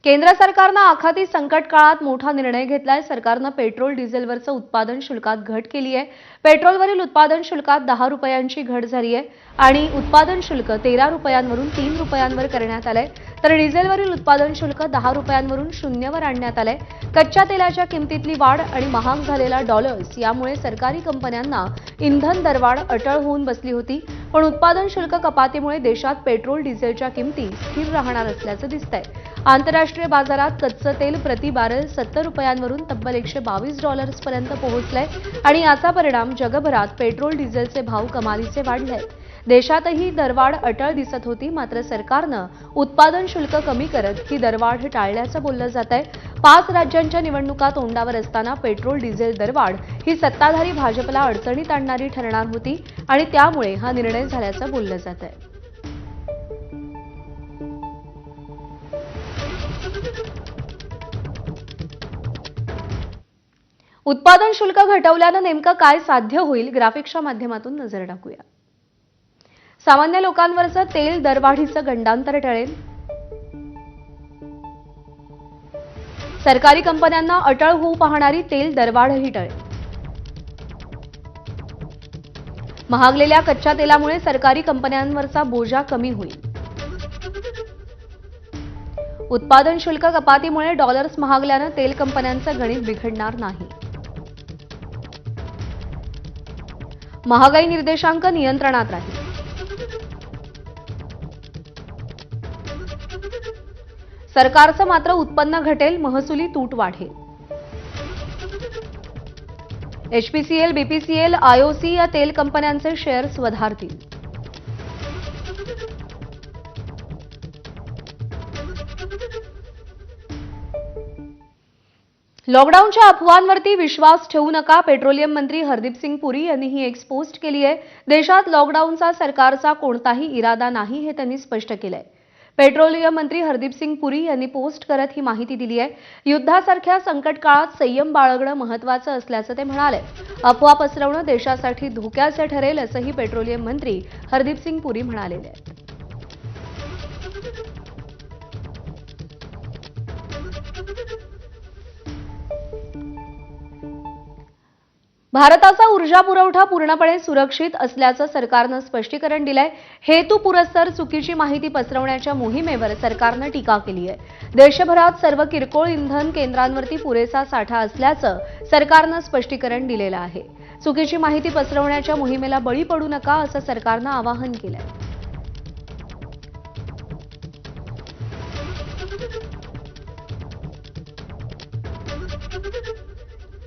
केंद्र सरकारनं आखाती संकट काळात मोठा निर्णय घेतलाय। सरकारनं पेट्रोल डिझेलवरचं उत्पादन शुल्कात घट केली आहे। पेट्रोलवरील उत्पादन शुल्कात 10 रुपयांची घट झाली आहे आणि उत्पादन शुल्क 13 रुपयांवरून 3 रुपयांवर करण्यात आलंय। तर डिझेलवरील उत्पादन शुल्क 10 रुपयांवरून 0 वर आणण्यात आलंय। कच्च्या तेलाच्या किमतीतली वाढ आणि महाग झालेला डॉलर्स यामुळे सरकारी कंपन्यांना इंधन दरवाढ अटळ होऊन बसली होती। पण उत्पादन शुल्क कपातीमुळे देशात पेट्रोल डिझेलच्या किमती स्थिर राहणार असल्याचं दिसतंय। आंतरराष्ट्रीय बाजारात कच्चं तेल प्रति बॅरल 70 रुपयांवरून तब्बल $122 पर्यंत पोहोचलंय आणि याचा परिणाम जगभरात पेट्रोल डिझेलचे भाव कमालीचे वाढले आहेत। देशातही दरवाढ अटळ दिसत होती, मात्र सरकारनं उत्पादन शुल्क कमी करत ही दरवाढ टाळल्याचं बोललं जातंय। 5 राज्यांच्या निवडणुका तोंडावर असताना पेट्रोल डिझेल दरवाढ ही सत्ताधारी भाजपला अडचणीत आणणारी ठरणार होती आणि त्यामुळे हा निर्णय झाल्याचं बोललं जातंय। उत्पादन शुल्क घटवल्यानं नेमकं काय साध्य होईल, ग्राफिक्सच्या माध्यमातून नजर टाकूया। सामान्य लोकांवरचं तेल दरवाढीचं गंडांतर टळेल। सरकारी कंपन्यांना अटळ होऊ पाहणारी तेल दरवाढही टळेल। महागलेल्या कच्च्या तेलामुळे सरकारी कंपन्यांवरचा बोजा कमी होईल। उत्पादन शुल्क कपातीमुळे डॉलर्स महागल्यानं तेल कंपन्यांचं गणित बिघडणार नाही। महागाई निर्देशांक नियंत्रणात राहील। सरकारचं मात्र उत्पन्न घटेल, महसुली तूट वाढेल। एचपीसीएल, बीपीसीएल, आयओसी या तेल कंपन्यांचे शेअर्स वधारतील। लॉकडाऊनच्या अफवांवरती विश्वास ठेवू नका, पेट्रोलियम मंत्री हरदीप सिंग पुरी यांनी ही एक पोस्ट केली आहे। देशात लॉकडाऊनचा सरकारचा कोणताही इरादा नाही हे त्यांनी स्पष्ट केलंय। पेट्रोलियम मंत्री हरदीप सिंग पुरी यांनी पोस्ट करत ही माहिती दिली आहे। युद्धासारख्या संकट काळात संयम बाळगणं महत्त्वाचं असल्याचं ते म्हणाले। अफवा पसरवणं देशासाठी धोक्याचे ठरेल असंही पेट्रोलियम मंत्री हरदीप सिंग पुरी म्हणाले आहेत। भारताचा ऊर्जा पुरवठा पूर्णपणे सुरक्षित असल्याचं सरकारनं स्पष्टीकरण दिलंय। हेतुपुरस्सर चुकीची माहिती पसरवण्याच्या मोहिमेवर सरकारनं टीका केली आहे। देशभरात सर्व किरकोळ इंधन केंद्रांवरती पुरेसा साठा असल्याचं सरकारनं स्पष्टीकरण दिलेलं आहे। चुकीची माहिती पसरवण्याच्या मोहिमेला बळी पडू नका असं सरकारनं आवाहन केलंय।